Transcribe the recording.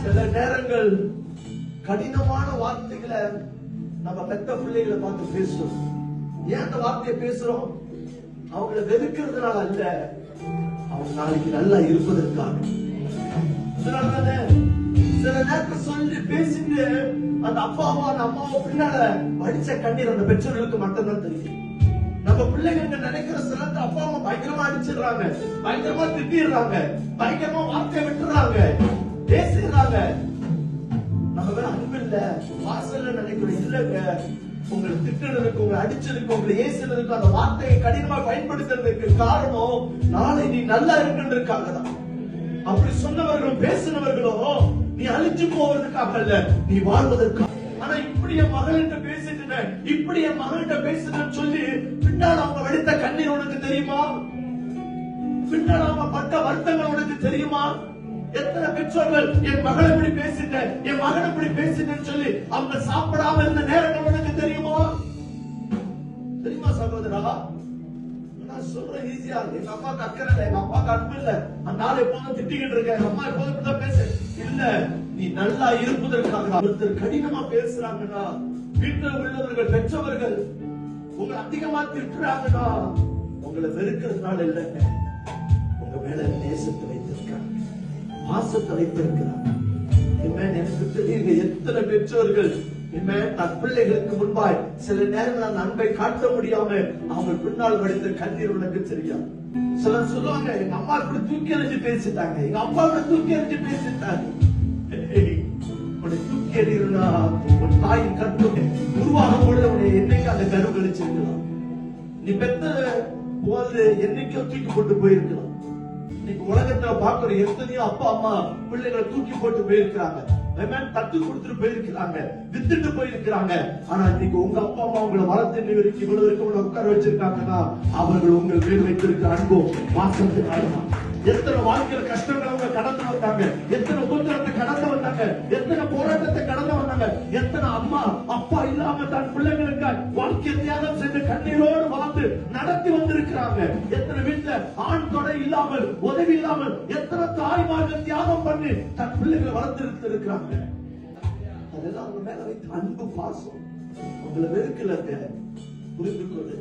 சில நேரங்கள் கடினமான வார்த்தைகளை நம்ம பெத்த பிள்ளைகளை பார்த்து பேசுறோம். ஏன் அந்த வார்த்தையை பேசுறோம்? அவங்களை வெறுக்கிறதுனால அல்ல, அவங்க நாளைக்கு நல்லா இருப்பதற்காக. சில நேரத்தை சொல்லி பேசிட்டு அந்த அம்மாவை பின்னால வடிச்ச கண்ணீர் அந்த பெற்றோர்களுக்கு மட்டும்தான் தெரியும். நம்ம பிள்ளைங்க நினைக்கிற சில அப்பா அம்மா பயங்கரமா அடிச்சிடுறாங்க, பயங்கரமா திட்டிடுறாங்க, பயங்கரமா வார்த்தையை விட்டுறாங்க, பேசிடுறாங்க. நம்ம வேற அன்பு இல்ல, வாசல்ல நினைக்கிறோம். இல்லங்க, உங்களை திட்டுறதுக்கு, உங்களை அடிச்சதுக்கு, உங்களை ஏசுறதுக்கு, அந்த வார்த்தையை கடினமா பயன்படுத்துறதுக்கு காரணம் நாளை நீ நல்லா இருக்குன்றதுக்காக தான். அப்படி சொன்னவர்களும் பேசினவர்களும் நீ அழிஞ்சு போவதற்காக அல்ல, நீ வாழ்வதற்காக. ஆனா இப்படி என் மகள்கிட்ட பேசிட்டு, இப்படி என் மகள்கிட்ட பேசுறேன்னு சொல்லி பின்னால் அவங்க வெடித்த கண்ணீர் உனக்கு தெரியுமா? பின்னால் அவங்க பட்ட வருத்தங்கள் உனக்கு தெரியுமா? எத்தனை பெற்றோர்கள் என் மகளை இப்படி பேசிட்டேன், என் மகனை இப்படி பேசிட்டேன்னு சொல்லி அவங்க சாப்பிடாம இருந்த நேரங்கள் உனக்கு தெரியுமா? தெரியுமா சகோதரா? நான் சொல்றேன் ஈஸியா, எங்க அம்மாக்கு அக்கறை இல்லை, எங்க அம்மாக்கு அன்பு இல்ல, அந்த நாள் எப்போதும் திட்டிக்கிட்டு இருக்க, எங்க அம்மா எப்போதும் இப்படிதான் பேச இல்ல. நீ நல்லா இருப்பதற்காக ஒருத்தர் கடினமா பேசுறாங்கன்னா, வீட்டில் உள்ளவர்கள் பெற்றவர்கள் உங்களை அதிகமா திட்டுறாங்கன்னா, உங்களை வெறுக்கிறதுனால இல்லைங்க, உங்க மேல நேசத்தை வைத்திருக்காங்க, பாசத்தை வைத்திருக்கிறாங்க. எனக்கு தெரியுங்க எத்தனை பெற்றோர்கள் தன் பிள்ளைகளுக்கு முன்பாய் சில நேரங்கள் அந்த அன்பை காட்ட முடியாம அவங்க பின்னால் வடித்த கண்ணீர் உனக்கு தெரியும். சிலர் சொல்லுவாங்க, எங்க அம்மா இப்படி தூக்கி எறிஞ்சு பேசிட்டாங்க, எங்க அப்பா இப்படி தூக்கி எறிஞ்சு பேசிட்டாங்க. தூக்கி எறிகிறா உன் தாயின் கற்பு உருவாகும் பொழுது உன்னை என்னைக்கு அந்த கரு கழிச்சிருக்கலாம். நீ பெத்த போது என்னைக்கோ தூக்கி போட்டு போயிருக்கலாம். இன்னைக்கு உலகத்துல பாக்குற எத்தனையோ அப்பா அம்மா பிள்ளைகளை தூக்கி போட்டு போயிருக்கிறாங்க, தட்டு கொடுத்துட்டு போயிருக்கிறாங்க, வித்துட்டு போயிருக்கிறாங்க. ஆனா இன்னைக்கு உங்க அப்பா அம்மா உங்களை வளர்த்து இவ்வளவு உட்கார வச்சிருக்காங்கன்னா அவர்கள் உங்கள் மேல் வைத்திருக்கிற அன்பும் பாசத்தினால்தான். எத்தனை வாழ்க்கையில கஷ்டங்களை அவங்க கடந்து வந்தாங்க, எத்தனை உபத்திரத்தை கடந்து வந்தாங்க, எத்தனை போராட்டத்தை கடந்து வந்தாங்க, எத்தனை அம்மா அப்பா இல்லாம தன் பிள்ளைகளுக்கு வாழ்க்கை தியாகம் செய்து கண்ணீரோடு வாழ்ந்து நடத்தி வந்திருக்கிறாங்க. எத்தனை வீட்டுல ஆண் தொடை இல்லாமல், உதவி இல்லாமல் எத்தனை தாய்மார்கள் தியாகம் பண்ணி தன் பிள்ளைகளை வளர்த்து இருக்கிறாங்க. அதெல்லாம் அவங்க மேல வைத்து அன்பு பாசம். உங்களை வெறுக்கலங்க, புரிந்து கொள்ளு.